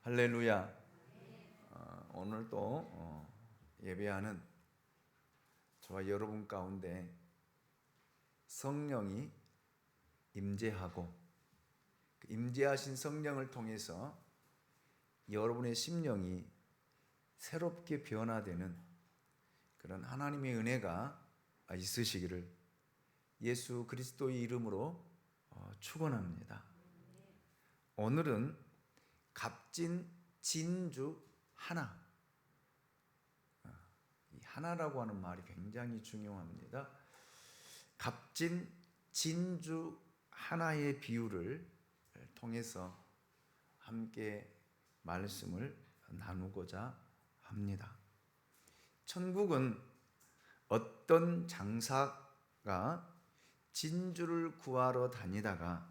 할렐루야. 오늘도 예배하는 저와 여러분 가운데 성령이 임재하고 임재하신 성령을 통해서 여러분의 심령이 새롭게 변화되는 그런 하나님의 은혜가 있으시기를 예수 그리스도의 이름으로 축원합니다. 오늘은 값진 진주 하나, 이 하나라고 하는 말이 굉장히 중요합니다. 값진 진주 하나의 비유를 통해서 함께 말씀을 나누고자 합니다. 천국은 어떤 장사가 진주를 구하러 다니다가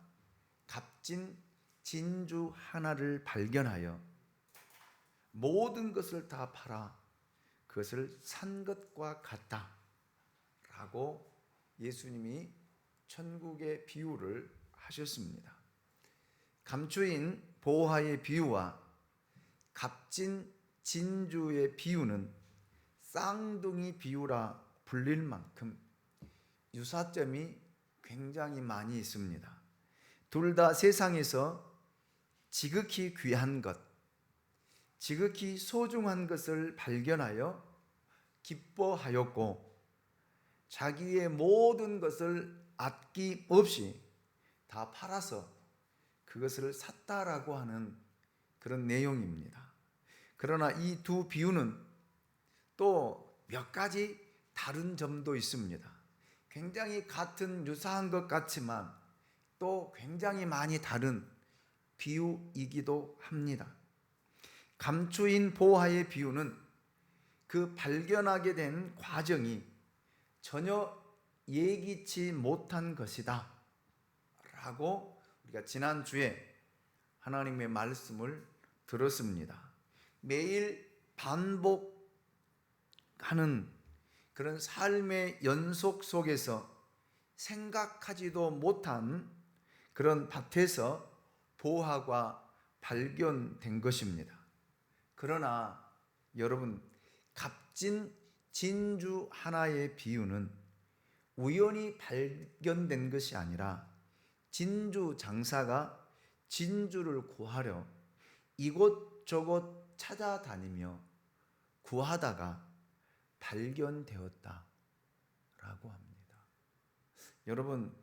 값진 진주 하나를 발견하여 모든 것을 다 팔아 그것을 산 것과 같다 라고 예수님이 천국의 비유를 하셨습니다. 감추인 보화의 비유와 값진 진주의 비유는 쌍둥이 비유라 불릴 만큼 유사점이 굉장히 많이 있습니다. 둘 다 세상에서 지극히 귀한 것, 지극히 소중한 것을 발견하여 기뻐하였고 자기의 모든 것을 아낌없이 다 팔아서 그것을 샀다라고 하는 그런 내용입니다. 그러나 이 두 비유는 또 몇 가지 다른 점도 있습니다. 굉장히 같은 유사한 것 같지만 또 굉장히 많이 다른 비유이기도 합니다. 감추인 보화의 비유는 그 발견하게 된 과정이 전혀 예기치 못한 것이다 라고 우리가 지난주에 하나님의 말씀을 들었습니다. 매일 반복하는 그런 삶의 연속 속에서 생각하지도 못한 그런 밭에서 보화가 발견된 것입니다. 그러나 여러분, 값진 진주 하나의 비유는 우연히 발견된 것이 아니라 진주 장사가 진주를 구하려 이곳저곳 찾아다니며 구하다가 발견되었다라고 합니다. 여러분,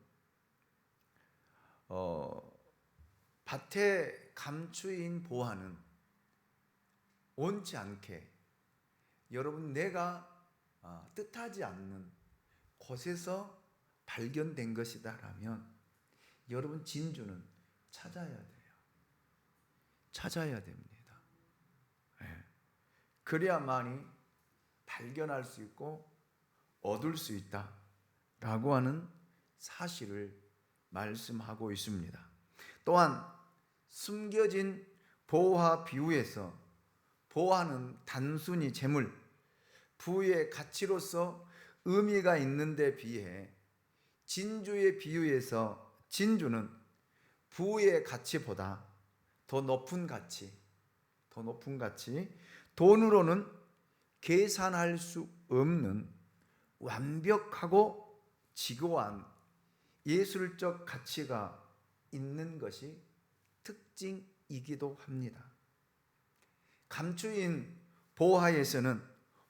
밭에 감추인 보화는 원치 않게 여러분 내가 뜻하지 않는 곳에서 발견된 것이다라면 여러분 진주는 찾아야 돼요. 찾아야 됩니다. 그래야만이 발견할 수 있고 얻을 수 있다라고 하는 사실을 말씀하고 있습니다. 또한 숨겨진 보화 비유에서 보화는 단순히 재물, 부의 가치로서 의미가 있는데 비해 진주의 비유에서 진주는 부의 가치보다 더 높은 가치, 돈으로는 계산할 수 없는 완벽하고 지고한 예술적 가치가 있는 것이 특징이기도 합니다. 감추인 보화에서는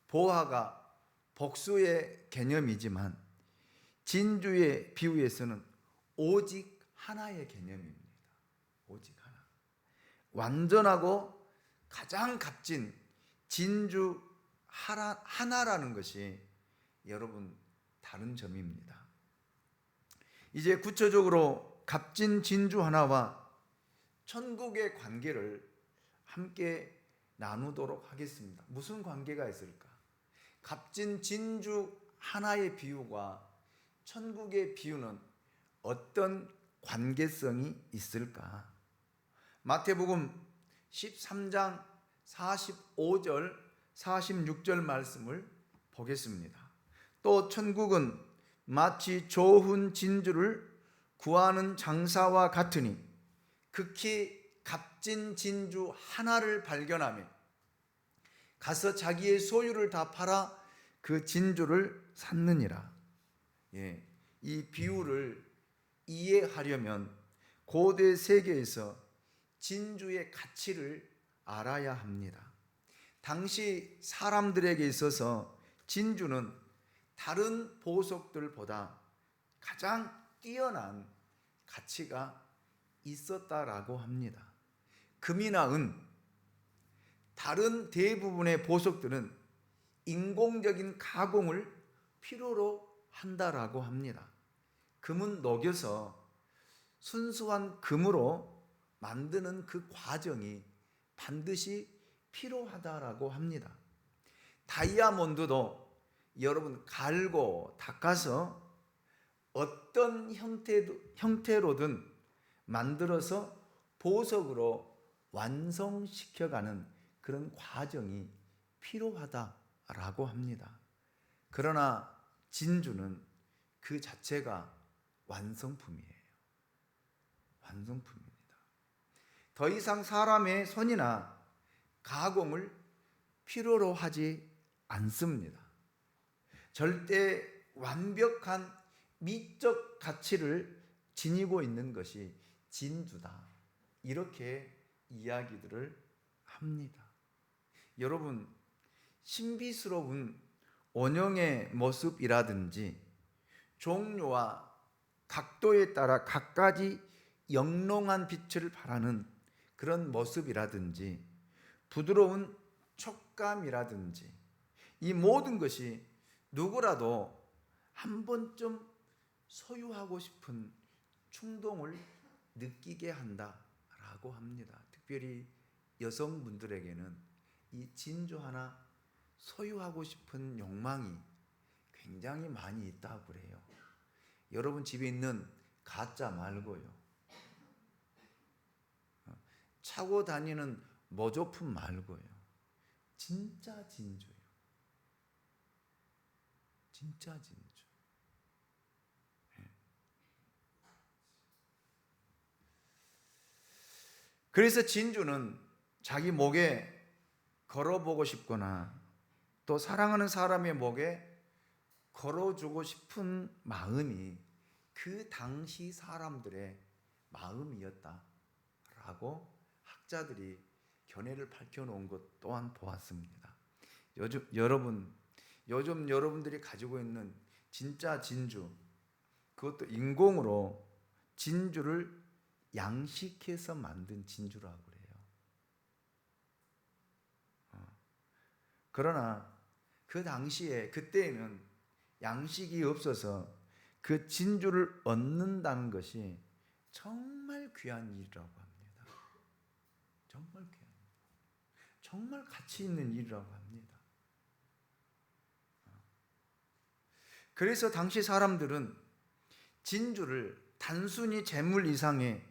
보화가 복수의 개념이지만 진주의 비유에서는 오직 하나의 개념입니다. 오직 하나. 완전하고 가장 값진 진주 하나라는 것이 여러분 다른 점입니다. 이제 구체적으로 값진 진주 하나와 천국의 관계를 함께 나누도록 하겠습니다. 무슨 관계가 있을까? 값진 진주 하나의 비유와 천국의 비유는 어떤 관계성이 있을까? 마태복음 13장 45절 46절 말씀을 보겠습니다. 또 천국은 마치 좋은 진주를 구하는 장사와 같으니 극히 값진 진주 하나를 발견하며 가서 자기의 소유를 다 팔아 그 진주를 샀느니라. 예, 이 비유를 이해하려면 고대 세계에서 진주의 가치를 알아야 합니다. 당시 사람들에게 있어서 진주는 다른 보석들보다 가장 뛰어난 가치가 있었다라고 합니다. 금이나 은, 다른 대부분의 보석들은 인공적인 가공을 필요로 한다라고 합니다. 금은 녹여서 순수한 금으로 만드는 그 과정이 반드시 필요하다라고 합니다. 다이아몬드도 여러분 갈고 닦아서 어떤 형태로든 만들어서 보석으로 완성시켜가는 그런 과정이 필요하다라고 합니다. 그러나 진주는 그 자체가 완성품이에요. 완성품입니다. 더 이상 사람의 손이나 가공을 필요로 하지 않습니다. 절대 완벽한 미적 가치를 지니고 있는 것이 진주다. 이렇게 이야기들을 합니다. 여러분, 신비스러운 원형의 모습이라든지 종류와 각도에 따라 각가지 영롱한 빛을 발하는 그런 모습이라든지 부드러운 촉감이라든지 이 모든 것이 누구라도 한 번쯤 소유하고 싶은 충동을 느끼게 한다라고 합니다. 특별히 여성분들에게는 이 진주 하나 소유하고 싶은 욕망이 굉장히 많이 있다고 그래요. 여러분 집에 있는 가짜 말고요. 차고 다니는 모조품 말고요. 진짜 진주요. 진짜 진주. 그래서 진주는 자기 목에 걸어보고 싶거나 또 사랑하는 사람의 목에 걸어주고 싶은 마음이 그 당시 사람들의 마음이었다라고 학자들이 견해를 밝혀놓은 것 또한 보았습니다. 요즘 여러분들이 가지고 있는 진짜 진주, 그것도 인공으로 진주를 양식해서 만든 진주라고 그래요. 그러나 그 당시에 그때에는 양식이 없어서 그 진주를 얻는다는 것이 정말 귀한 일이라고 합니다. 정말 귀한, 정말 가치 있는 일이라고 합니다. 그래서 당시 사람들은 진주를 단순히 재물 이상의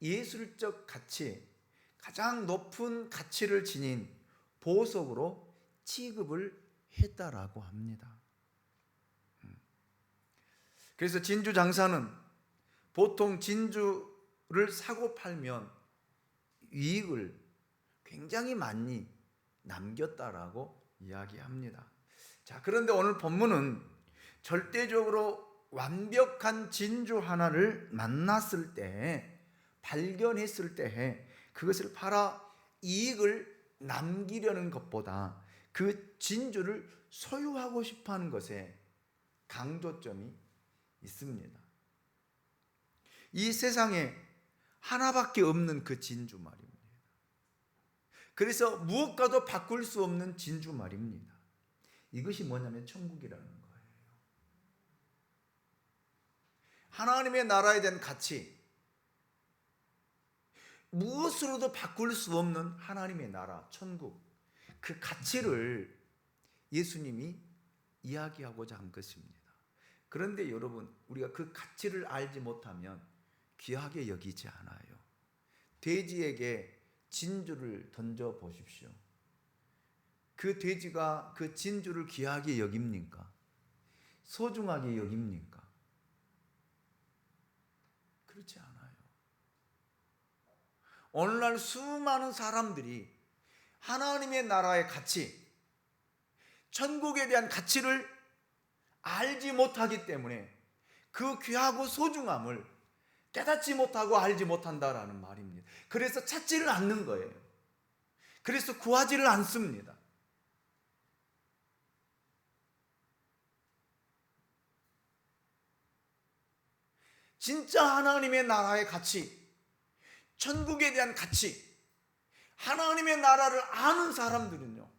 예술적 가치, 가장 높은 가치를 지닌 보석으로 취급을 했다라고 합니다. 그래서 진주 장사는 보통 진주를 사고 팔면 이익을 굉장히 많이 남겼다라고 이야기합니다. 자, 그런데 오늘 본문은 절대적으로 완벽한 진주 하나를 만났을 때, 발견했을 때 그것을 팔아 이익을 남기려는 것보다 그 진주를 소유하고 싶어하는 것에 강조점이 있습니다. 이 세상에 하나밖에 없는 그 진주 말입니다. 그래서 무엇과도 바꿀 수 없는 진주 말입니다. 이것이 뭐냐면 천국이라는 거예요. 하나님의 나라에 대한 가치, 무엇으로도 바꿀 수 없는 하나님의 나라, 천국, 그 가치를 예수님이 이야기하고자 한 것입니다. 그런데 여러분, 우리가 그 가치를 알지 못하면 귀하게 여기지 않아요. 돼지에게 진주를 던져 보십시오. 그 돼지가 그 진주를 귀하게 여깁니까? 소중하게 여깁니까? 그렇지 않아요. 오늘날 수많은 사람들이 하나님의 나라의 가치, 천국에 대한 가치를 알지 못하기 때문에 그 귀하고 소중함을 깨닫지 못하고 알지 못한다라는 말입니다. 그래서 찾지를 않는 거예요. 그래서 구하지를 않습니다. 진짜 하나님의 나라의 가치, 천국에 대한 가치, 하나님의 나라를 아는 사람들은요,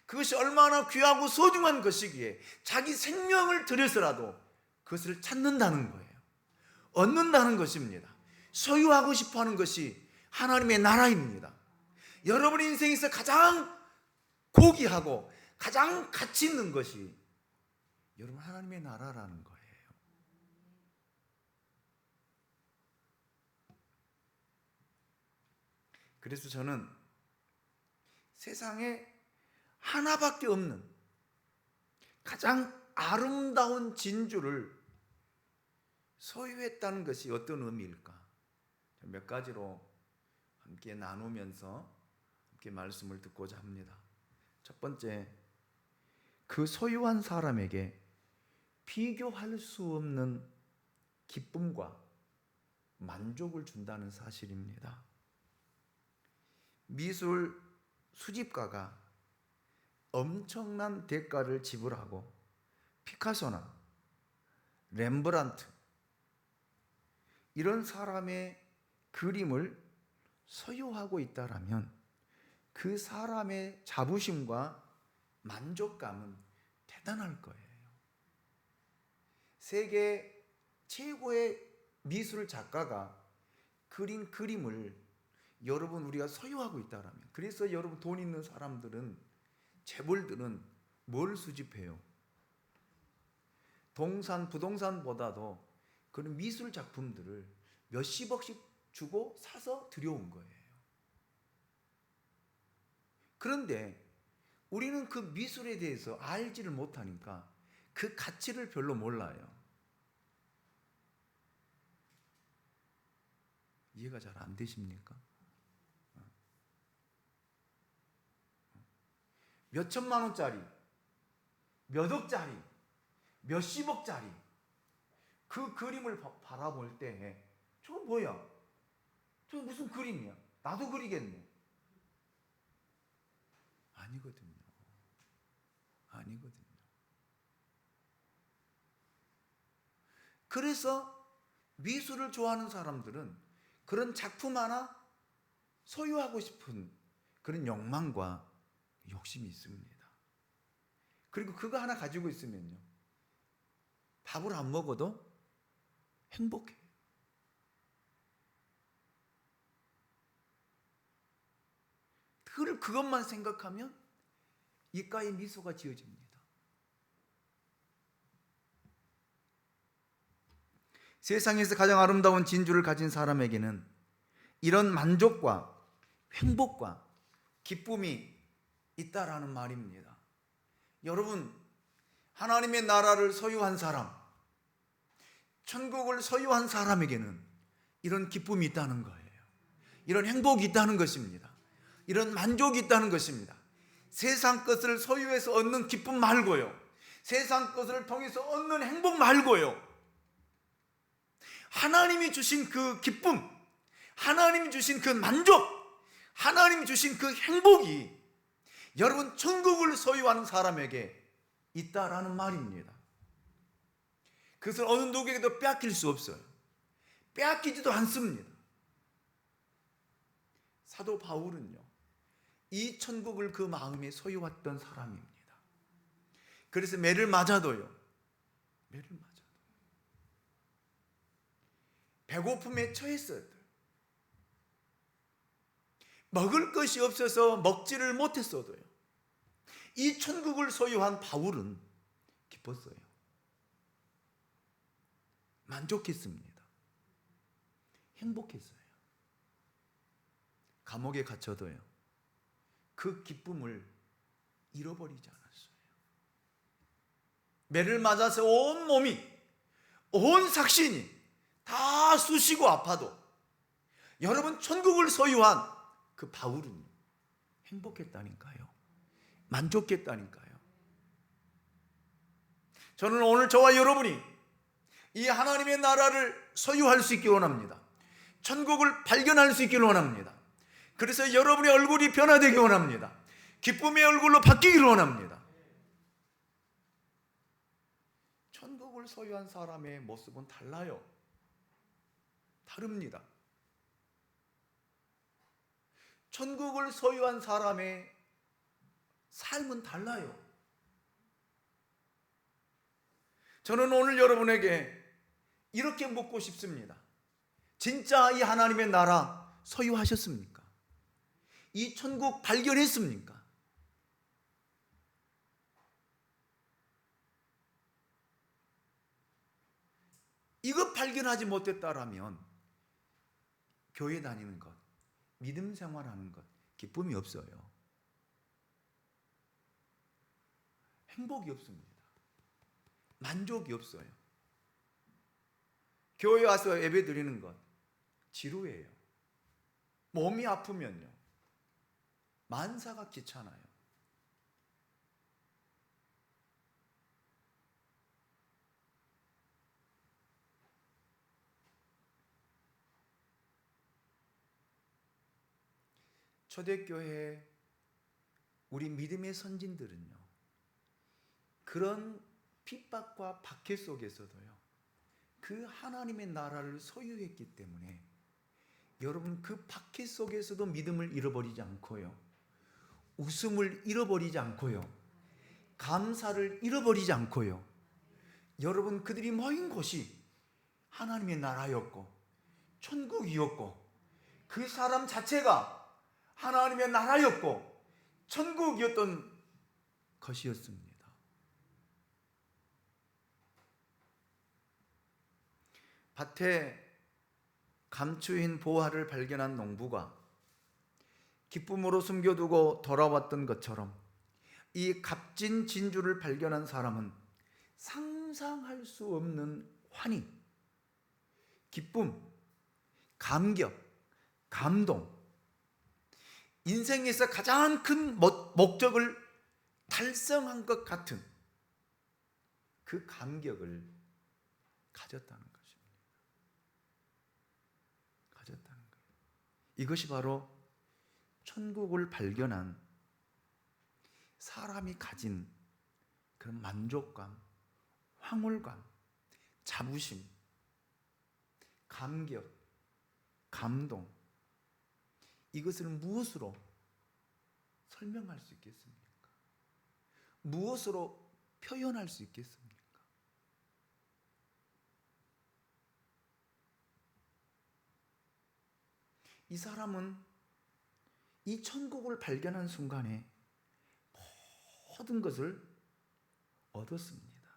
그것이 얼마나 귀하고 소중한 것이기에 자기 생명을 들여서라도 그것을 찾는다는 거예요. 얻는다는 것입니다. 소유하고 싶어하는 것이 하나님의 나라입니다. 여러분의 인생에서 가장 고귀하고 가장 가치 있는 것이 여러분 하나님의 나라라는 거예요. 그래서 저는 세상에 하나밖에 없는 가장 아름다운 진주를 소유했다는 것이 어떤 의미일까? 몇 가지로 함께 나누면서 함께 말씀을 듣고자 합니다. 첫 번째, 그 소유한 사람에게 비교할 수 없는 기쁨과 만족을 준다는 사실입니다. 미술 수집가가 엄청난 대가를 지불하고 피카소나 렘브란트 이런 사람의 그림을 소유하고 있다라면 그 사람의 자부심과 만족감은 대단할 거예요. 세계 최고의 미술 작가가 그린 그림을 여러분 우리가 소유하고 있다라면, 그래서 여러분 돈 있는 사람들은, 재벌들은 뭘 수집해요? 부동산보다도 그런 미술 작품들을 몇십억씩 주고 사서 들여온 거예요. 그런데 우리는 그 미술에 대해서 알지를 못하니까 그 가치를 별로 몰라요. 이해가 잘 안 되십니까? 몇 천만 원짜리, 몇 억짜리, 몇십억짜리 그 그림을 바라볼 때 저거 뭐야? 저거 무슨 그림이야? 나도 그리겠네. 아니거든요. 아니거든요. 그래서 미술을 좋아하는 사람들은 그런 작품 하나 소유하고 싶은 그런 욕망과 욕심이 있습니다. 그리고 그거 하나 가지고 있으면요, 밥을 안 먹어도 행복해요. 그것만 생각하면 입가에 미소가 지어집니다. 세상에서 가장 아름다운 진주를 가진 사람에게는 이런 만족과 행복과 기쁨이 있다라는 말입니다. 여러분, 하나님의 나라를 소유한 사람, 천국을 소유한 사람에게는 이런 기쁨이 있다는 거예요. 이런 행복이 있다는 것입니다. 이런 만족이 있다는 것입니다. 세상 것을 소유해서 얻는 기쁨 말고요, 세상 것을 통해서 얻는 행복 말고요, 하나님이 주신 그 기쁨, 하나님이 주신 그 만족, 하나님이 주신 그 행복이 여러분 천국을 소유하는 사람에게 있다라는 말입니다. 그것을 어느 누구에게도 빼앗길 수 없어요. 빼앗기지도 않습니다. 사도 바울은요, 이 천국을 그 마음에 소유했던 사람입니다. 그래서 매를 맞아도요, 배고픔에 처했어요. 먹을 것이 없어서 먹지를 못했어도요, 이 천국을 소유한 바울은 기뻤어요. 만족했습니다. 행복했어요. 감옥에 갇혀도요, 그 기쁨을 잃어버리지 않았어요. 매를 맞아서 온 몸이, 온 삭신이 다 쑤시고 아파도 여러분, 천국을 소유한 그 바울은 행복했다니까요. 만족했다니까요. 저는 오늘 저와 여러분이 이 하나님의 나라를 소유할 수 있기 원합니다. 천국을 발견할 수 있기를 원합니다. 그래서 여러분의 얼굴이 변화되기 원합니다. 기쁨의 얼굴로 바뀌기를 원합니다. 천국을 소유한 사람의 모습은 달라요. 다릅니다. 천국을 소유한 사람의 삶은 달라요. 저는 오늘 여러분에게 이렇게 묻고 싶습니다. 진짜 이 하나님의 나라 소유하셨습니까? 이 천국 발견했습니까? 이거 발견하지 못했다라면 교회 다니는 것, 믿음 생활하는 것, 기쁨이 없어요. 행복이 없습니다. 만족이 없어요. 교회 와서 예배 드리는 것 지루해요. 몸이 아프면요, 만사가 귀찮아요. 초대교회 우리 믿음의 선진들은요, 그런 핍박과 박해 속에서도요, 그 하나님의 나라를 소유했기 때문에 여러분, 그 박해 속에서도 믿음을 잃어버리지 않고요, 웃음을 잃어버리지 않고요, 감사를 잃어버리지 않고요, 여러분, 그들이 모인 곳이 하나님의 나라였고 천국이었고 그 사람 자체가 하나님의 나라였고 천국이었던 것이었습니다. 밭에 감추인 보화를 발견한 농부가 기쁨으로 숨겨두고 돌아왔던 것처럼 이 값진 진주를 발견한 사람은 상상할 수 없는 환희, 기쁨, 감격, 감동, 인생에서 가장 큰 목적을 달성한 것 같은 그 감격을 가졌다는 것입니다. 가졌다는 거예요. 이것이 바로 천국을 발견한 사람이 가진 그런 만족감, 황홀감, 자부심, 감격, 감동, 이것을 무엇으로 설명할 수 있겠습니까? 무엇으로 표현할 수 있겠습니까? 이 사람은 이 천국을 발견한 순간에 모든 것을 얻었습니다.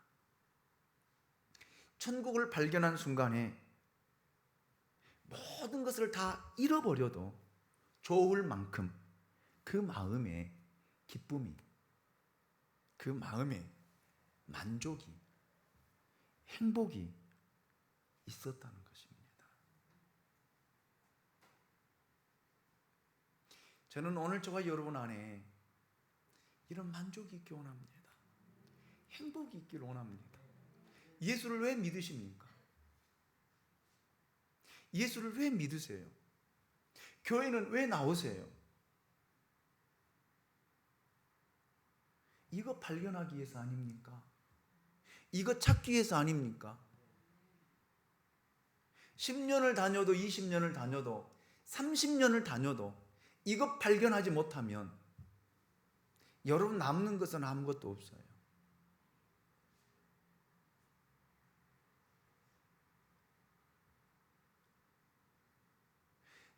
천국을 발견한 순간에 모든 것을 다 잃어버려도 좋을 만큼 그 마음에 기쁨이, 그 마음에 만족이, 행복이 있었다는 것입니다. 저는 오늘 저와 여러분 안에 이런 만족이 있기 원합니다. 행복이 있기를 원합니다. 예수를 왜 믿으십니까? 예수를 왜 믿으세요? 교회는 왜 나오세요? 이거 발견하기 위해서 아닙니까? 이거 찾기 위해서 아닙니까? 10년을 다녀도 20년을 다녀도 30년을 다녀도 이것 발견하지 못하면 여러분 남는 것은 아무것도 없어요.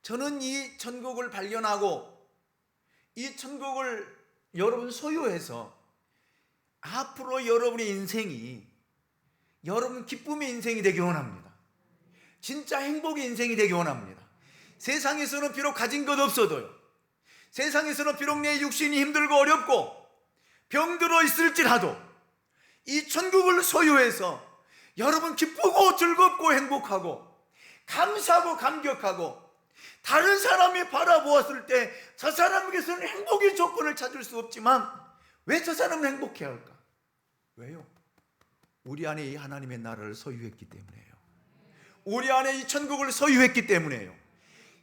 저는 이 천국을 발견하고 이 천국을 여러분 소유해서 앞으로 여러분의 인생이 여러분 기쁨의 인생이 되기 원합니다. 진짜 행복의 인생이 되기 원합니다. 세상에서는 비록 가진 것 없어도요, 세상에서는 비록 내 육신이 힘들고 어렵고 병들어 있을지라도 이 천국을 소유해서 여러분 기쁘고 즐겁고 행복하고 감사하고 감격하고 다른 사람이 바라보았을 때 저 사람에게서는 행복의 조건을 찾을 수 없지만 왜 저 사람은 행복해야 할까? 왜요? 우리 안에 이 하나님의 나라를 소유했기 때문에요. 우리 안에 이 천국을 소유했기 때문에요.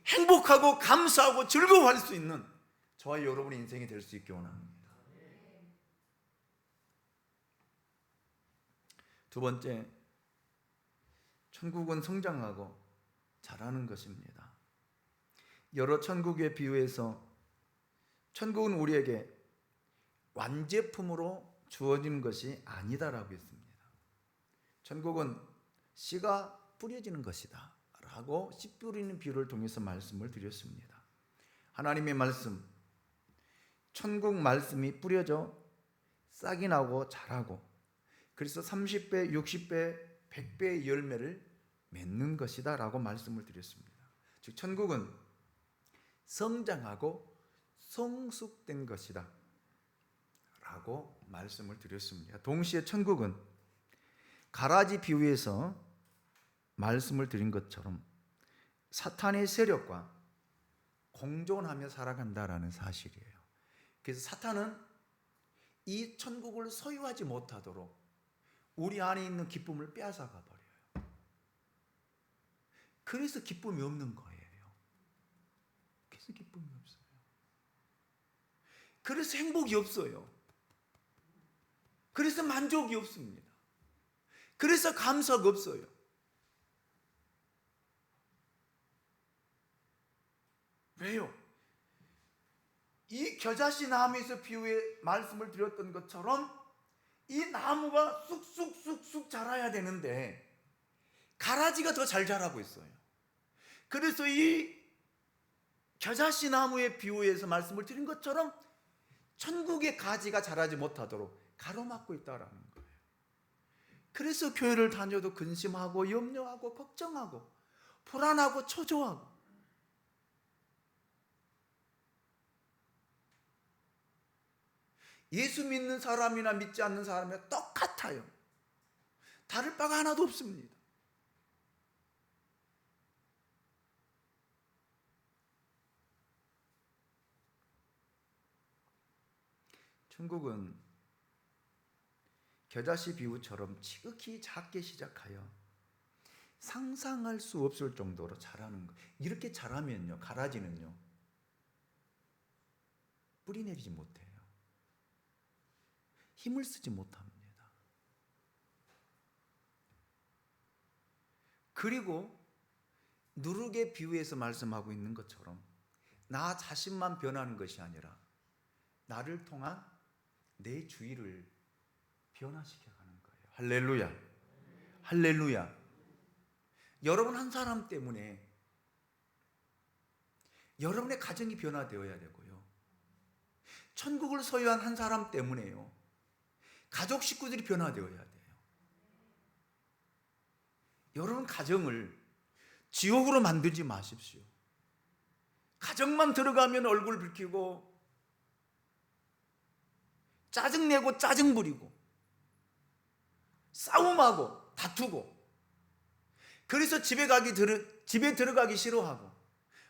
행복하고 감사하고 즐거워할 수 있는 저와 여러분의 인생이 될 수 있기 원합니다. 두 번째, 천국은 성장하고 자라는 것입니다. 여러 천국에 비유해서 천국은 우리에게 완제품으로 주어지는 것이 아니다라고 했습니다. 천국은 씨가 뿌려지는 것이다 라고 씨 뿌리는 비유를 통해서 말씀을 드렸습니다. 하나님의 말씀, 천국 말씀이 뿌려져 싹이 나고 자라고, 그래서 30배, 60배, 100배의 열매를 맺는 것이다 라고 말씀을 드렸습니다. 즉 천국은 성장하고 성숙된 것이다 라고 말씀을 드렸습니다. 동시에 천국은 가라지 비유에서 말씀을 드린 것처럼 사탄의 세력과 공존하며 살아간다라는 사실이에요. 그래서 사탄은 이 천국을 소유하지 못하도록 우리 안에 있는 기쁨을 빼앗아가 버려요. 그래서 기쁨이 없는 거예요. 그래서 기쁨이 없어요. 그래서 행복이 없어요. 그래서 만족이 없습니다. 그래서 감사가 없어요. 왜요? 이 겨자씨 나무에서 비유의 말씀을 드렸던 것처럼 이 나무가 쑥쑥쑥쑥 자라야 되는데 가라지가 더 잘 자라고 있어요. 그래서 이 겨자씨 나무의 비유에서 말씀을 드린 것처럼 천국의 가지가 자라지 못하도록 가로막고 있다라는 거예요. 그래서 교회를 다녀도 근심하고 염려하고 걱정하고 불안하고 초조하고, 예수 믿는 사람이나 믿지 않는 사람이나 똑같아요. 다를 바가 하나도 없습니다. 천국은 겨자씨 비유처럼 지극히 작게 시작하여 상상할 수 없을 정도로 자라는 거. 이렇게 자라면요, 가라지는요 뿌리 내리지 못해요. 힘을 쓰지 못합니다. 그리고 누룩의 비유에서 말씀하고 있는 것처럼 나 자신만 변하는 것이 아니라 나를 통한 내 주위를 변화시켜가는 거예요. 할렐루야. 할렐루야. 여러분 한 사람 때문에 여러분의 가정이 변화되어야 되고요, 천국을 소유한 한 사람 때문에요 가족 식구들이 변화되어야 돼요. 여러분 가정을 지옥으로 만들지 마십시오. 가정만 들어가면 얼굴 붉히고 짜증내고 짜증 부리고 싸움하고 다투고, 그래서 집에 들어가기 싫어하고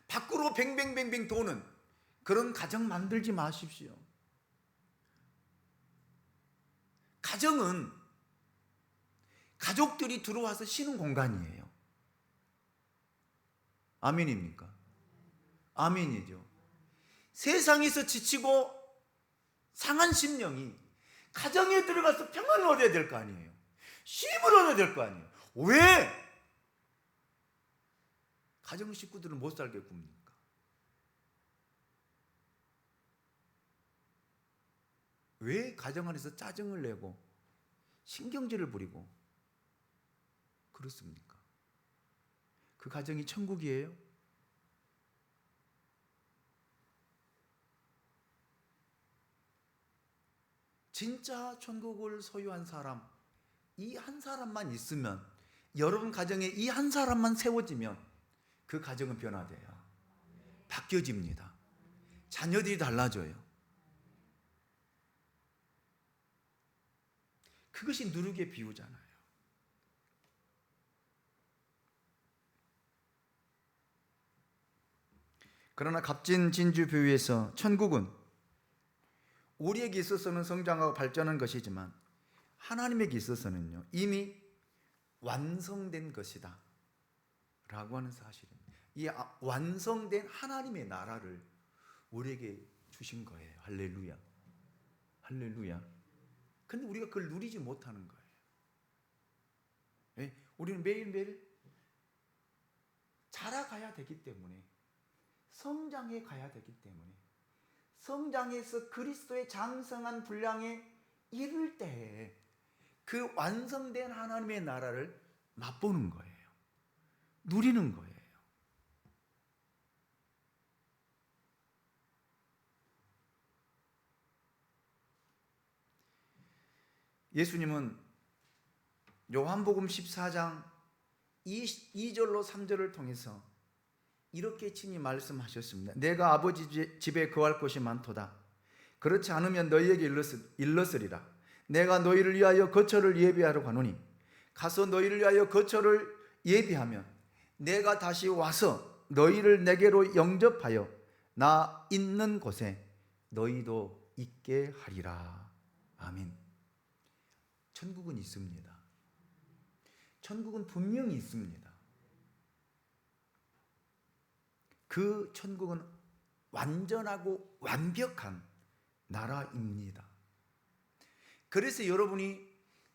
밖으로 뱅뱅뱅뱅 도는 그런 가정 만들지 마십시오. 가정은 가족들이 들어와서 쉬는 공간이에요. 아멘입니까? 아멘이죠. 세상에서 지치고 상한 심령이 가정에 들어가서 평안을 얻어야 될 거 아니에요. 쉼을 얻어야 될 거 아니에요. 왜 가정 식구들은 못 살게 굽니까? 왜 가정 안에서 짜증을 내고 신경질을 부리고 그렇습니까? 그 가정이 천국이에요? 진짜 천국을 소유한 사람, 이 한 사람만 있으면, 여러분 가정에 이 한 사람만 세워지면 그 가정은 변화돼요. 바뀌어집니다. 자녀들이 달라져요. 그것이 누룩의 비유잖아요. 그러나 값진 진주 비유에서 천국은 우리에게 있어서는 성장하고 발전한 것이지만 하나님에게 있어서는요, 이미 완성된 것이다 라고 하는 사실입니다. 이 완성된 하나님의 나라를 우리에게 주신 거예요. 할렐루야. 할렐루야. 근데 우리가 그걸 누리지 못하는 거예요. 예? 우리는 매일매일 자라가야 되기 때문에, 성장해 가야 되기 때문에, 성장해서 그리스도의 장성한 분량에 이를 때에 그 완성된 하나님의 나라를 맛보는 거예요. 누리는 거예요. 예수님은 요한복음 14장 2절로 3절을 통해서 이렇게 친히 말씀하셨습니다. 내가 아버지 집에 거할 곳이 많도다. 그렇지 않으면 너희에게 일렀으리라. 내가 너희를 위하여 거처를 예비하러 가노니 가서 너희를 위하여 거처를 예비하면 내가 다시 와서 너희를 내게로 영접하여 나 있는 곳에 너희도 있게 하리라. 아멘. 천국은 있습니다. 천국은 분명히 있습니다. 그 천국은 완전하고 완벽한 나라입니다. 그래서 여러분이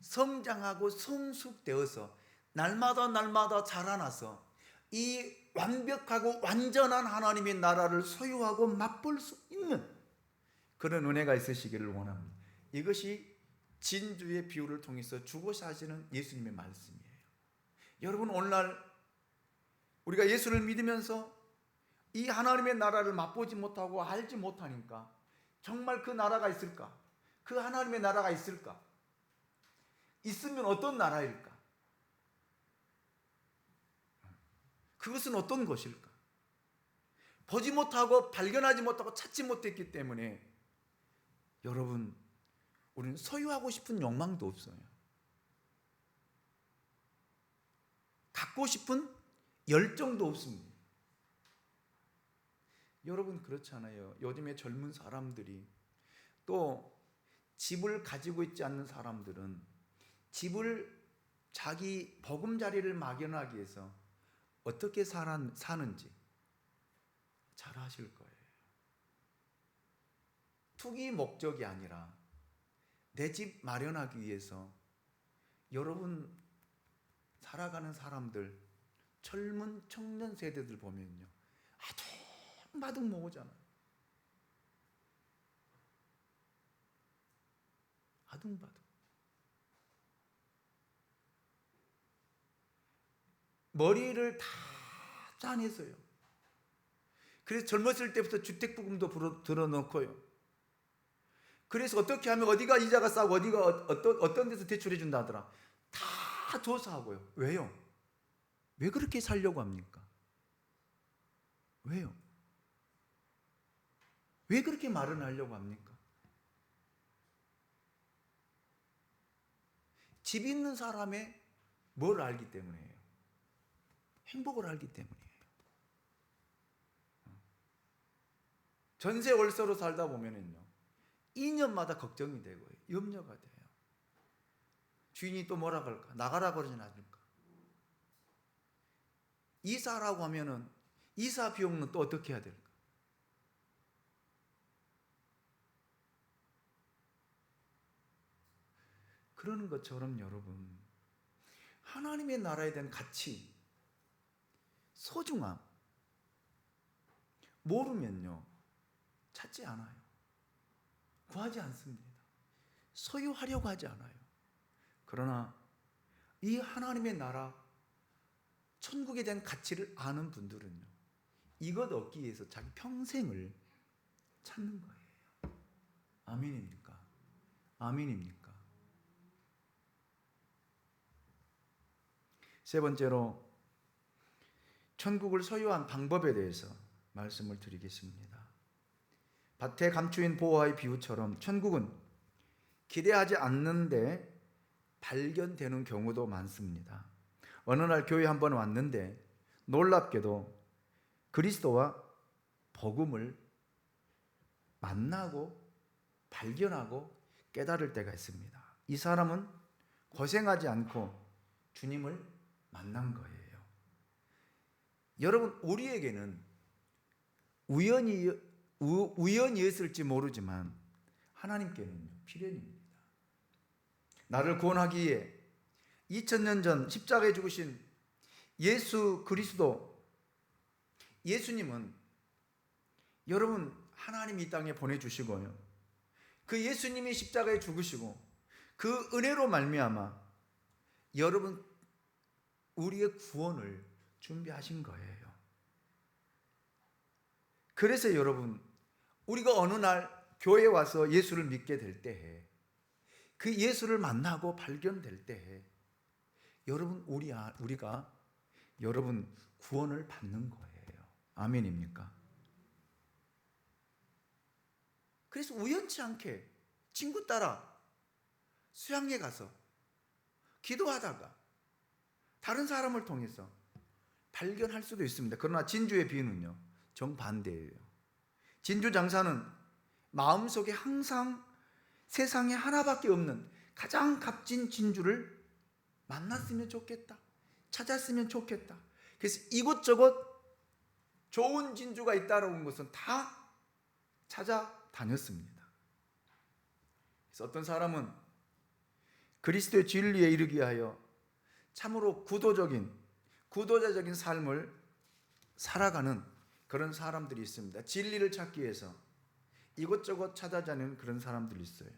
성장하고 성숙되어서 날마다 자라나서 이 완벽하고 완전한 하나님의 나라를 소유하고 맛볼 수 있는 그런 은혜가 있으시기를 원합니다. 이것이 진주의 비유를 통해서 주고자 하시는 예수님의 말씀이에요. 여러분, 오늘날 우리가 예수를 믿으면서 이 하나님의 나라를 맛보지 못하고 알지 못하니까 정말 그 나라가 있을까? 그 하나님의 나라가 있을까? 있으면 어떤 나라일까? 그것은 어떤 것일까? 보지 못하고 발견하지 못하고 찾지 못했기 때문에 여러분, 우리는 소유하고 싶은 욕망도 없어요. 갖고 싶은 열정도 없습니다. 여러분, 그렇잖아요. 요즘에 젊은 사람들이, 또 집을 가지고 있지 않는 사람들은 집을, 자기 보금자리를 마련하기 위해서 어떻게 사는지 잘 아실 거예요. 투기 목적이 아니라 내 집 마련하기 위해서 여러분 살아가는 사람들, 젊은 청년 세대들 보면요, 아둥바둥 모으잖아요. 아둥바둥. 머리를 다 짜내서요. 그래서 젊었을 때부터 주택부금도 들어놓고요. 그래서 어떻게 하면 어디가 이자가 싸고 어디가 어떤 데서 대출해 준다 하더라. 다 조사하고요. 왜요? 왜 그렇게 살려고 합니까? 왜요? 왜 그렇게 말을 하려고 합니까? 집 있는 사람의 뭘 알기 때문이에요. 행복을 알기 때문이에요. 전세 월세로 살다 보면은요, 2년마다 걱정이 되고요, 염려가 돼요. 주인이 또 뭐라 그럴까? 나가라 그러진 않을까? 이사라고 하면은 이사 비용은 또 어떻게 해야 될까? 그러는 것처럼 여러분, 하나님의 나라에 대한 가치, 소중함 모르면요, 찾지 않아요. 구하지 않습니다. 소유하려고 하지 않아요. 그러나 이 하나님의 나라, 천국에 대한 가치를 아는 분들은요, 이것 얻기 위해서 자기 평생을 찾는 거예요. 아멘입니까? 아멘입니까? 세 번째로 천국을 소유한 방법에 대해서 말씀을 드리겠습니다. 밭에 감추인 보화의 비유처럼 천국은 기대하지 않는데 발견되는 경우도 많습니다. 어느 날 교회 한번 왔는데 놀랍게도 그리스도와 복음을 만나고 발견하고 깨달을 때가 있습니다. 이 사람은 고생하지 않고 주님을 만난 거예요. 여러분, 우리에게는 우연이었을지 모르지만 하나님께는 필연입니다. 나를 구원하기 위해 2000년 전 십자가에 죽으신 예수 그리스도, 예수님은 여러분 하나님이 이 땅에 보내주시고요, 그 예수님이 십자가에 죽으시고 그 은혜로 말미암아 여러분 우리의 구원을 준비하신 거예요. 그래서 여러분, 우리가 어느 날 교회에 와서 예수를 믿게 될 때에, 그 예수를 만나고 발견될 때에 여러분 우리가 여러분 구원을 받는 거예요. 아멘입니까? 그래서 우연치 않게 친구 따라 수양회 가서 기도하다가 다른 사람을 통해서 발견할 수도 있습니다. 그러나 진주의 비유는요, 정반대예요. 진주 장사는 마음속에 항상 세상에 하나밖에 없는 가장 값진 진주를 만났으면 좋겠다, 찾았으면 좋겠다. 그래서 이곳저곳 좋은 진주가 있다라는 것은 다 찾아다녔습니다. 그래서 어떤 사람은 그리스도의 진리에 이르기 위하여 참으로 구도자적인 삶을 살아가는 그런 사람들이 있습니다. 진리를 찾기 위해서 이곳저곳 찾아다니는 그런 사람들이 있어요.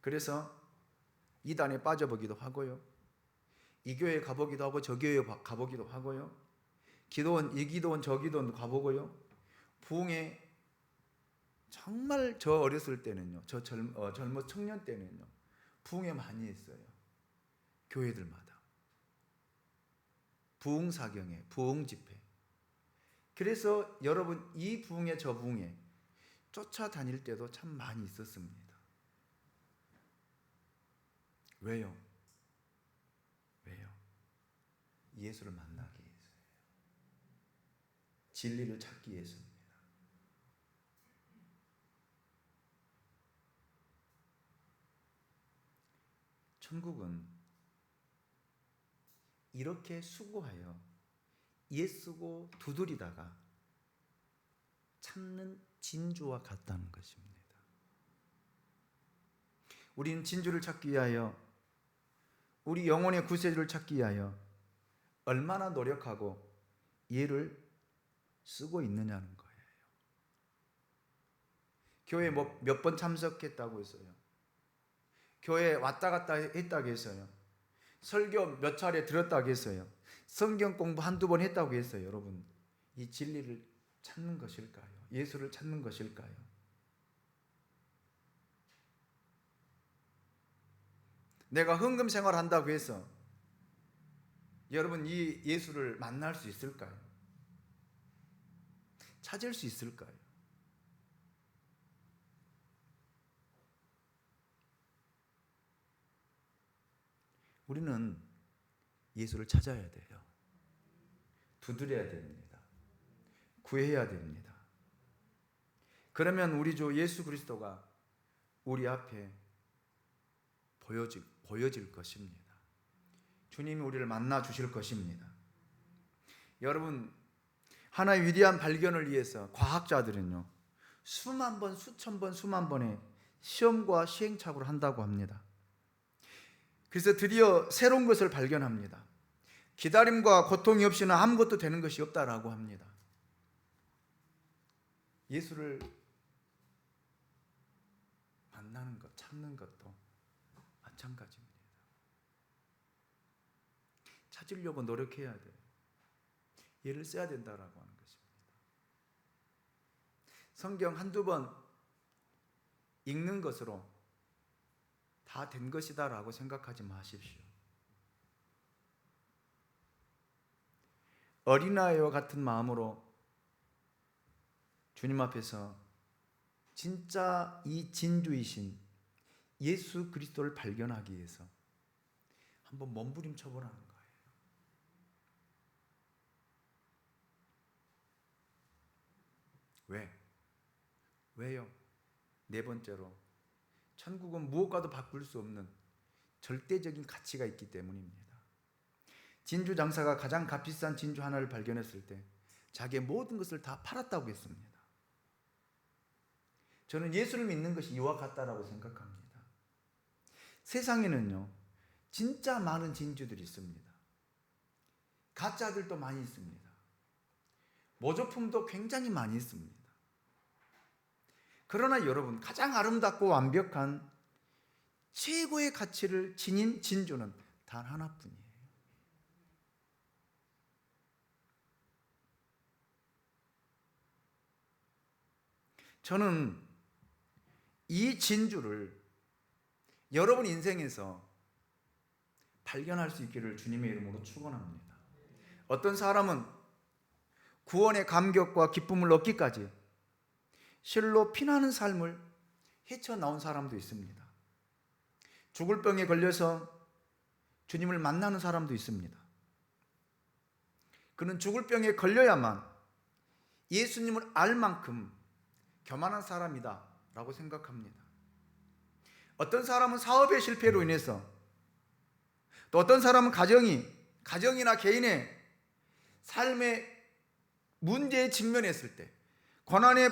그래서 이단에 빠져보기도 하고요, 이 교회에 가보기도 하고 저 교회에 가보기도 하고요, 기도원 이 기도원 저 기도원 가보고요, 부흥에 정말 저 어렸을 때는요, 저 젊은 청년 때는요, 부흥회 많이 했어요. 교회들마다 부흥 사경회, 부흥 집회. 그래서 여러분 이 부흥회 저 부흥회 쫓아다닐 때도 참 많이 있었습니다. 왜요? 예수를 만나기 위해서예요. 진리를 찾기 위해서입니다. 천국은 이렇게 수고하여 애쓰고 두드리다가 찾는 진주와 같다는 것입니다. 우리는 진주를 찾기 위하여, 우리 영혼의 구세주를 찾기 위하여 얼마나 노력하고 애를 쓰고 있느냐는 거예요. 교회 몇 번 참석했다고 했어요. 교회 왔다 갔다 했다고 했어요. 설교 몇 차례 들었다고 했어요. 성경 공부 한두 번 했다고 했어요. 여러분, 이 진리를 찾는 것일까요? 예수를 찾는 것일까요? 내가 헌금 생활 한다고 해서 여러분 이 예수를 만날 수 있을까요? 찾을 수 있을까요? 우리는 예수를 찾아야 돼요. 두드려야 됩니다. 구해야 됩니다. 그러면 우리 주 예수 그리스도가 우리 앞에 보여질 것입니다. 주님이 우리를 만나 주실 것입니다. 여러분, 하나의 위대한 발견을 위해서 과학자들은요, 수만 번, 수천 번, 수만 번의 시험과 시행착오를 한다고 합니다. 그래서 드디어 새로운 것을 발견합니다. 기다림과 고통이 없이는 아무것도 되는 것이 없다라고 합니다. 예수를 만나는 것, 찾는 것도 마찬가지입니다. 찾으려고 노력해야 돼요. 예를 써야 된다라고 하는 것입니다. 성경 한두 번 읽는 것으로 다 된 것이다라고 생각하지 마십시오. 어린아이와 같은 마음으로 주님 앞에서 진짜 이 진주이신 예수 그리스도를 발견하기 위해서 한번 몸부림쳐 보라는 거예요. 왜요? 네 번째로, 천국은 무엇과도 바꿀 수 없는 절대적인 가치가 있기 때문입니다. 진주 장사가 가장 값비싼 진주 하나를 발견했을 때 자기의 모든 것을 다 팔았다고 했습니다. 저는 예수를 믿는 것이 이와 같다라고 생각합니다. 세상에는요, 진짜 많은 진주들이 있습니다. 가짜들도 많이 있습니다. 모조품도 굉장히 많이 있습니다. 그러나 여러분, 가장 아름답고 완벽한 최고의 가치를 지닌 진주는 단 하나뿐이에요. 저는 이 진주를 여러분 인생에서 발견할 수 있기를 주님의 이름으로 축원합니다. 어떤 사람은 구원의 감격과 기쁨을 얻기까지 실로 피나는 삶을 헤쳐나온 사람도 있습니다. 죽을 병에 걸려서 주님을 만나는 사람도 있습니다. 그는 죽을 병에 걸려야만 예수님을 알 만큼 교만한 사람이다 라고 생각합니다. 어떤 사람은 사업의 실패로 인해서, 또 어떤 사람은 가정이나 개인의 삶의 문제에 직면했을 때 고난의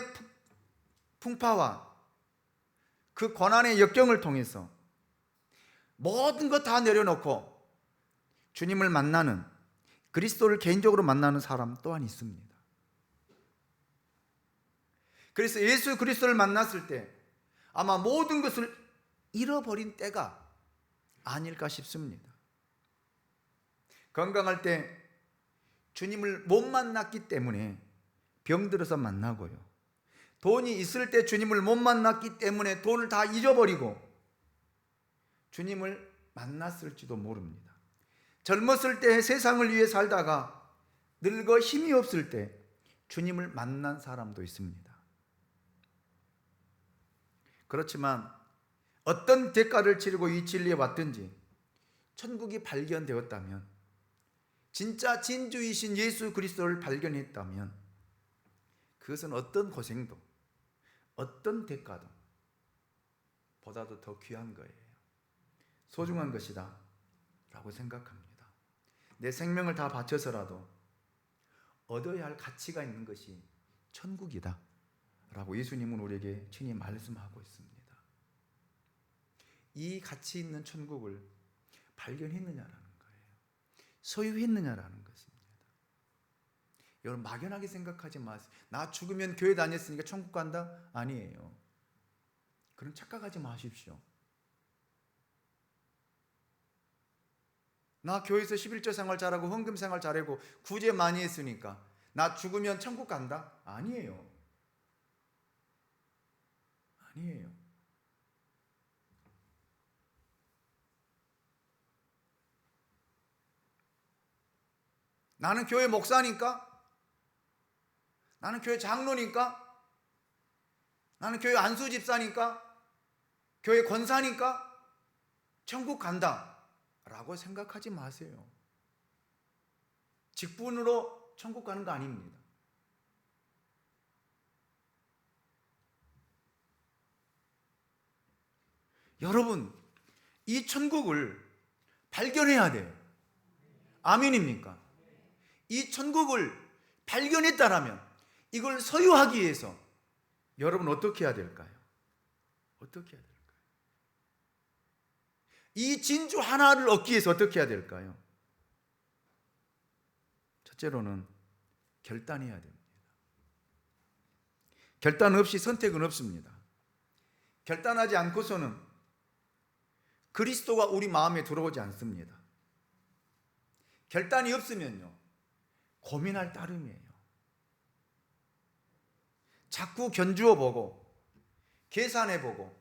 풍파와 그 고난의 역경을 통해서 모든 것 다 내려놓고 주님을 만나는, 그리스도를 개인적으로 만나는 사람 또한 있습니다. 그래서 예수 그리스도를 만났을 때 아마 모든 것을 잃어버린 때가 아닐까 싶습니다. 건강할 때 주님을 못 만났기 때문에 병들어서 만나고요, 돈이 있을 때 주님을 못 만났기 때문에 돈을 다 잊어버리고 주님을 만났을지도 모릅니다. 젊었을 때 세상을 위해 살다가 늙어 힘이 없을 때 주님을 만난 사람도 있습니다. 그렇지만 어떤 대가를 치르고 이 진리에 왔든지 천국이 발견되었다면, 진짜 진주이신 예수 그리스도를 발견했다면, 그것은 어떤 고생도 어떤 대가도 보다도 더 귀한 거예요. 소중한 것이다 라고 생각합니다. 내 생명을 다 바쳐서라도 얻어야 할 가치가 있는 것이 천국이다 라고 예수님은 우리에게 친히 말씀하고 있습니다. 이 가치 있는 천국을 발견했느냐라는 거예요. 소유했느냐라는 것입니다. 여러분, 막연하게 생각하지 마세요. 나 죽으면 교회 다녔으니까 천국 간다? 아니에요. 그런 착각하지 마십시오. 나 교회에서 11조 생활 잘하고 헌금 생활 잘하고 구제 많이 했으니까 나 죽으면 천국 간다? 아니에요. 아니에요. 나는 교회 목사니까, 나는 교회 장로니까, 나는 교회 안수 집사니까, 교회 권사니까 천국 간다 라고 생각하지 마세요. 직분으로 천국 가는 거 아닙니다. 여러분, 이 천국을 발견해야 돼요. 아멘입니까? 이 천국을 발견했다라면 이걸 소유하기 위해서 여러분 어떻게 해야 될까요? 어떻게 해야 될까요? 이 진주 하나를 얻기 위해서 어떻게 해야 될까요? 첫째로는 결단해야 됩니다. 결단 없이 선택은 없습니다. 결단하지 않고서는 그리스도가 우리 마음에 들어오지 않습니다. 결단이 없으면요, 고민할 따름이에요. 자꾸 견주어 보고 계산해 보고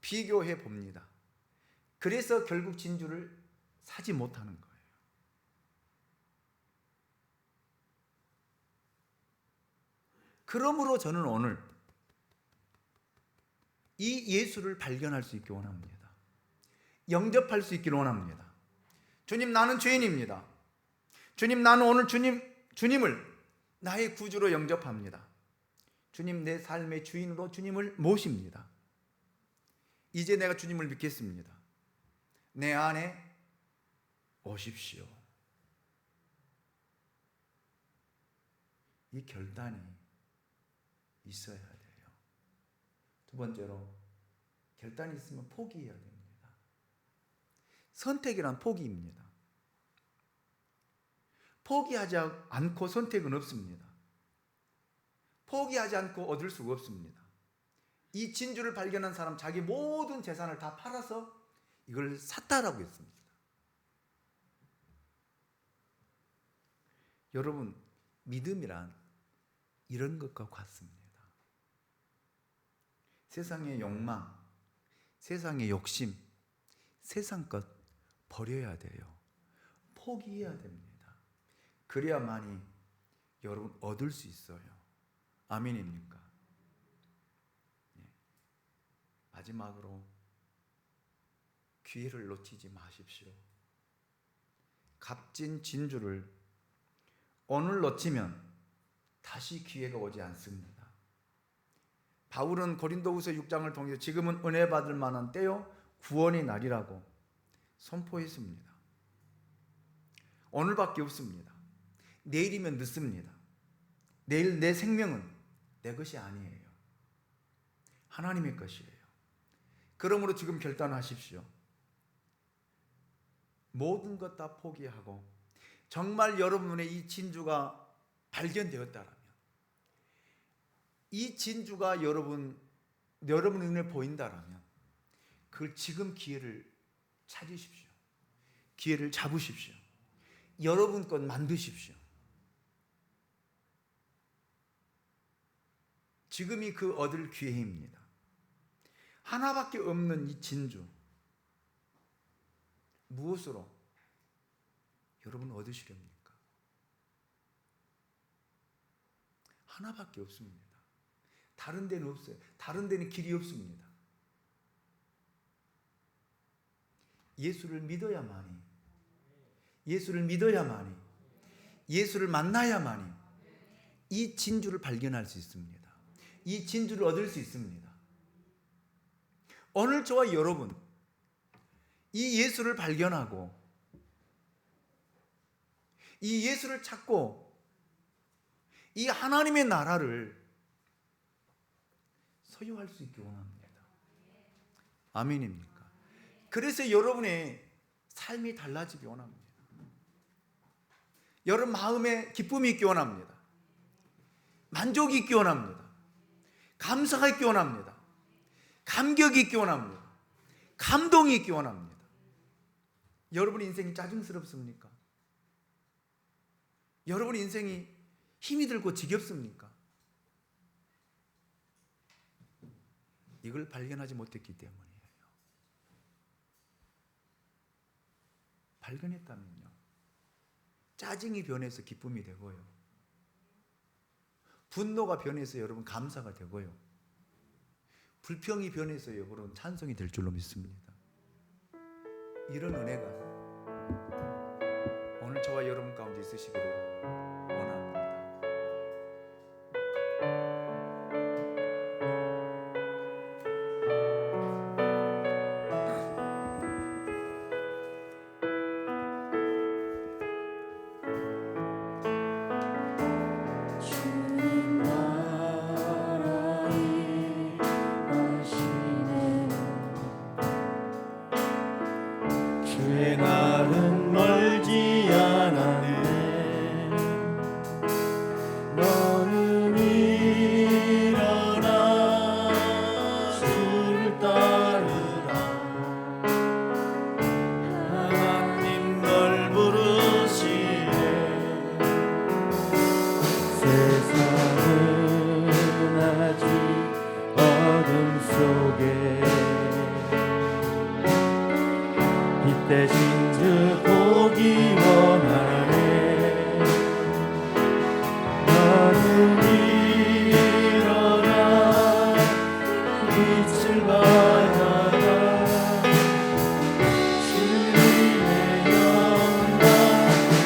비교해 봅니다. 그래서 결국 진주를 사지 못하는 거예요. 그러므로 저는 오늘 이 예수를 발견할 수 있기 원합니다. 영접할 수 있기를 원합니다. 주님, 나는 죄인입니다. 주님, 나는 오늘 주님을 나의 구주로 영접합니다. 주님 내 삶의 주인으로 주님을 모십니다. 이제 내가 주님을 믿겠습니다. 내 안에 오십시오. 이 결단이 있어야 돼요. 두 번째로, 결단이 있으면 포기해야 됩니다. 선택이란 포기입니다. 포기하지 않고 선택은 없습니다. 포기하지 않고 얻을 수가 없습니다. 이 진주를 발견한 사람, 자기 모든 재산을 다 팔아서 이걸 샀다라고 했습니다. 여러분, 믿음이란 이런 것과 같습니다. 세상의 욕망, 세상의 욕심, 세상 것 버려야 돼요. 포기해야 됩니다. 그래야만이 여러분 얻을 수 있어요. 아멘입니까? 마지막으로 기회를 놓치지 마십시오. 값진 진주를 오늘 놓치면 다시 기회가 오지 않습니다. 바울은 고린도후서 6장을 통해서 지금은 은혜 받을 만한 때요 구원의 날이라고 선포했습니다. 오늘밖에 없습니다. 내일이면 늦습니다. 내일 내 생명은 내 것이 아니에요. 하나님의 것이에요. 그러므로 지금 결단하십시오. 모든 것 다 포기하고 정말 여러분의 이 진주가 발견되었다라면, 이 진주가 여러분 눈에 보인다라면 그걸 지금 기회를 찾으십시오. 기회를 잡으십시오. 여러분 것 만드십시오. 지금이 그 얻을 기회입니다. 하나밖에 없는 이 진주, 무엇으로 여러분 얻으시렵니까? 하나밖에 없습니다. 다른 데는 없어요. 다른 데는 길이 없습니다. 예수를 믿어야만이, 예수를 믿어야만이, 예수를 만나야만이 이 진주를 발견할 수 있습니다. 이 진주를 얻을 수 있습니다. 오늘 저와 여러분, 이 예수를 발견하고 이 예수를 찾고 이 하나님의 나라를 소유할 수 있기 원합니다. 아멘입니까? 그래서 여러분의 삶이 달라지기 원합니다. 여러분 마음에 기쁨이 있기 원합니다. 만족이 있기 원합니다. 감사가 있기 원합니다. 감격이 있기 원합니다. 감동이 있기 원합니다. 여러분 인생이 짜증스럽습니까? 여러분 인생이 힘이 들고 지겹습니까? 이걸 발견하지 못했기 때문이에요. 발견했다면요, 짜증이 변해서 기쁨이 되고요, 분노가 변해서 여러분 감사가 되고요, 불평이 변해서 여러분 찬송이 될 줄로 믿습니다. 이런 은혜가 오늘 저와 여러분 가운데 있으시기를 원합니다. 주의 날은 멀지 않았네. 너는 일어나 주를 따르라. 하나님 널 부르시네. 세상은 아직 어둠 속에 빛대신 주 보기 원하네. 너는 일어나 빛을 받아라. 주님의 영광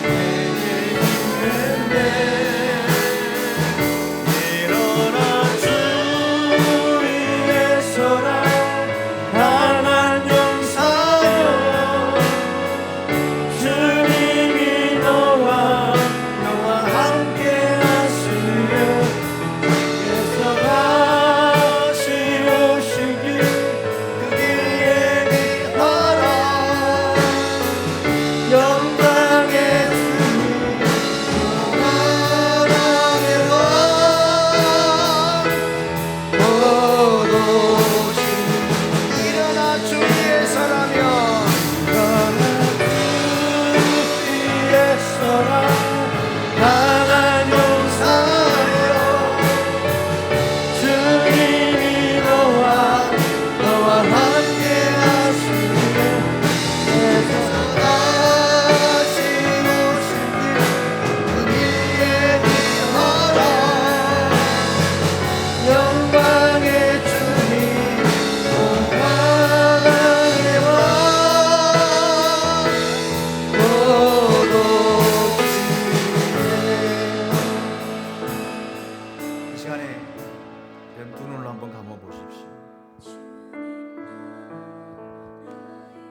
내게 있는데 일어나 주 여러분 두 눈을 한번 감아 보십시오.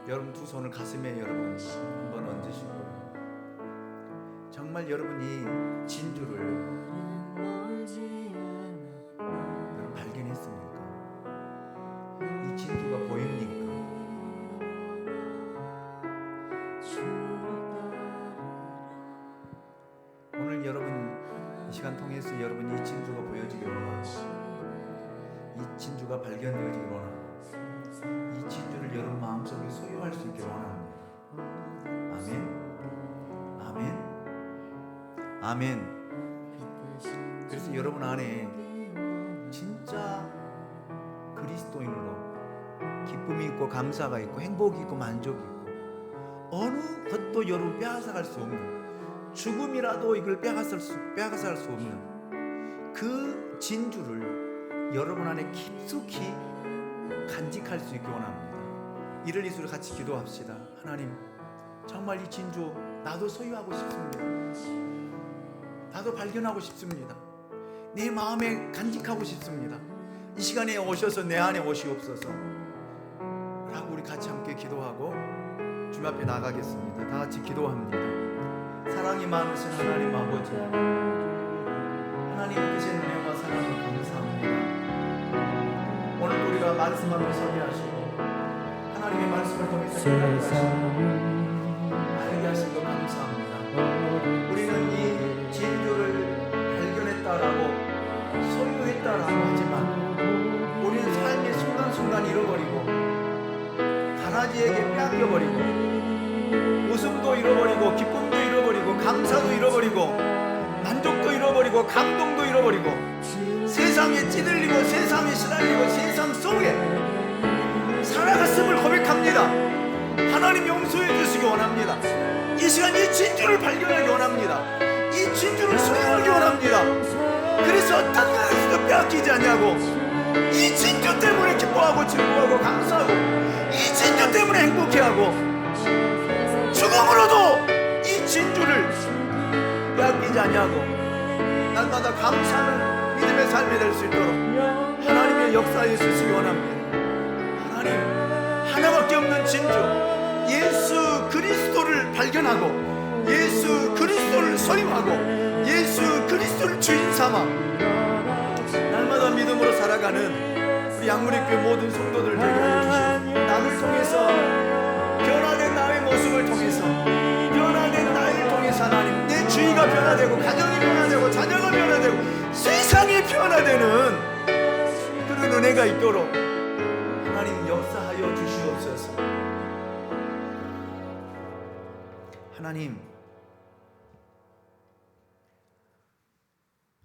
여러분 두 손을 가슴에 여러분 한번 얹으시고, 정말 여러분이 진주를 여러분 발견했습니까? 이 진주가 보입니까? 오늘 여러분 이 시간 통해서 여러분이 이 진주가 보여지기를 원하고, 이 진주가 발견되기를 원하고, 이 진주를 여러분 마음속에 소유할 수 있기를 원합니다. 아멘. 아멘. 아멘. 그래서 여러분 안에 진짜 그리스도인으로 기쁨이 있고 감사가 있고 행복이 있고 만족이 있고 어느 것도 여러분 빼앗아갈 수 없는, 죽음이라도 이걸 빼앗아갈 수 없는 그 진주를 여러분 안에 깊숙이 간직할 수 있기 원합니다. 이를 이수로 같이 기도합시다. 하나님, 정말 이 진주 나도 소유하고 싶습니다. 나도 발견하고 싶습니다. 내 마음에 간직하고 싶습니다. 이 시간에 오셔서 내 안에 오시옵소서 라고 우리 같이 함께 기도하고 주님 앞에 나가겠습니다. 다 같이 기도합니다. 사랑이 많으신 하나님 아버지, 하나님 크신 은혜와 사랑을 감사합니다. 오늘 우리가 말씀 앞에 서게 하시고 하나님의 말씀을 통해서 깨닫게 하시고 알게 하신 것 감사합니다. 우리는 이 진주를 발견했다라고 소유했다라고 하지만 우리는 삶의 순간순간 잃어버리고 가라지에게 빼앗겨버리고 웃음도 잃어버리고 기쁨도 잃어버리고 감사도 잃어버리고 만족도 잃어버리고 감동도 잃어버리고 세상에 찌들리고 세상에 시달리고 세상 속에 살아갔음을 고백합니다. 하나님 용서해 주시기 원합니다. 이 시간 이 진주를 발견하기 원합니다. 이 진주를 소유하기 원합니다. 그래서 어떤 것에서도 빼앗기지 않냐고, 이 진주 때문에 기뻐하고 즐거워하고 감사하고 이 진주 때문에 행복해하고 죽음으로도 이 진주를 빼앗기지 않냐고 날마다 감사하는 믿음의 삶이 될 수 있도록 하나님의 역사에 쓰시기 원합니다. 하나님, 하나밖에 없는 진주 예수 그리스도를 발견하고 예수 그리스도를 소유하고 예수 그리스도를 주인 삼아 날마다 믿음으로 살아가는 우리 양문의교회 모든 성도들 되게 하여 주시옵소서. 나를 통해서 변화된 나의 모습을 통해서 변화된 나를 통해서 하나님 내 주위가 변화되고 가정이 변화되고 자녀가 변화되고 세상이 변화되는 그런 은혜가 있도록 하나님 역사하여 주시옵소서. 하나님,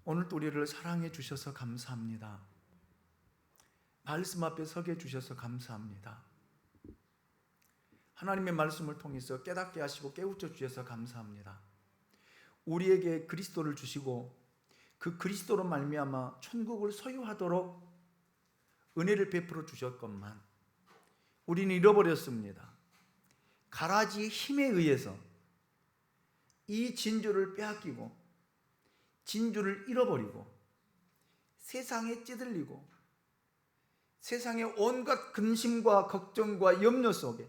오늘도 우리를 사랑해 주셔서 감사합니다. 말씀 앞에 서게 해주셔서 감사합니다. 하나님의 말씀을 통해서 깨닫게 하시고 깨우쳐 주셔서 감사합니다. 우리에게 그리스도를 주시고 그 그리스도로 말미암아 천국을 소유하도록 은혜를 베풀어 주셨건만 우리는 잃어버렸습니다. 가라지의 힘에 의해서 이 진주를 빼앗기고 진주를 잃어버리고 세상에 찌들리고 세상의 온갖 근심과 걱정과 염려 속에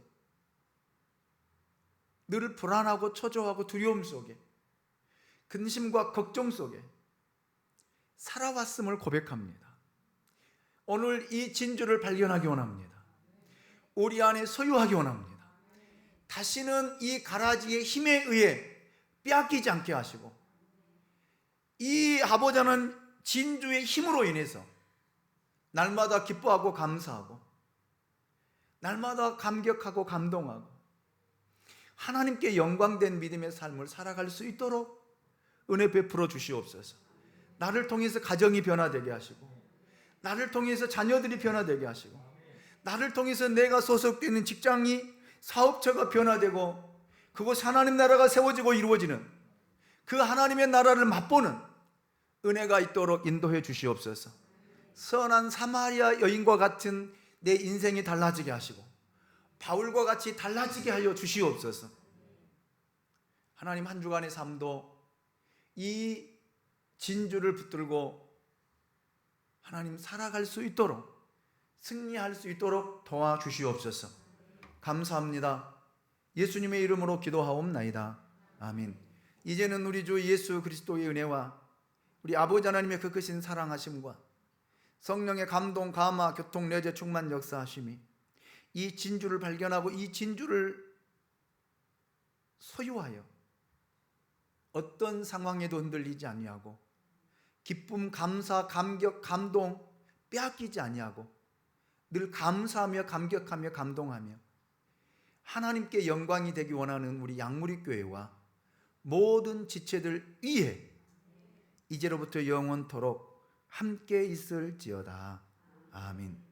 늘 불안하고 초조하고 두려움 속에 근심과 걱정 속에 살아왔음을 고백합니다. 오늘 이 진주를 발견하기 원합니다. 우리 안에 소유하기 원합니다. 다시는 이 가라지의 힘에 의해 빼앗기지 않게 하시고 이 하보자는 진주의 힘으로 인해서 날마다 기뻐하고 감사하고 날마다 감격하고 감동하고 하나님께 영광된 믿음의 삶을 살아갈 수 있도록 은혜 베풀어 주시옵소서. 나를 통해서 가정이 변화되게 하시고 나를 통해서 자녀들이 변화되게 하시고 나를 통해서 내가 소속되는 직장이 사업처가 변화되고 그곳 하나님 나라가 세워지고 이루어지는 그 하나님의 나라를 맛보는 은혜가 있도록 인도해 주시옵소서. 선한 사마리아 여인과 같은 내 인생이 달라지게 하시고 바울과 같이 달라지게 하여 주시옵소서. 하나님, 한 주간의 삶도 이 진주를 붙들고 하나님 살아갈 수 있도록, 승리할 수 있도록 도와주시옵소서. 감사합니다. 예수님의 이름으로 기도하옵나이다. 아멘. 이제는 우리 주 예수 그리스도의 은혜와 우리 아버지 하나님의 그 크신 사랑하심과 성령의 감동, 감화, 교통, 내재, 충만 역사하심이 이 진주를 발견하고 이 진주를 소유하여 어떤 상황에도 흔들리지 아니하고 기쁨, 감사, 감격, 감동 빼앗기지 아니하고 늘 감사하며 감격하며 감동하며 하나님께 영광이 되기 원하는 우리 양무리 교회와 모든 지체들 위에 이제로부터 영원토록 함께 있을지어다. 아멘.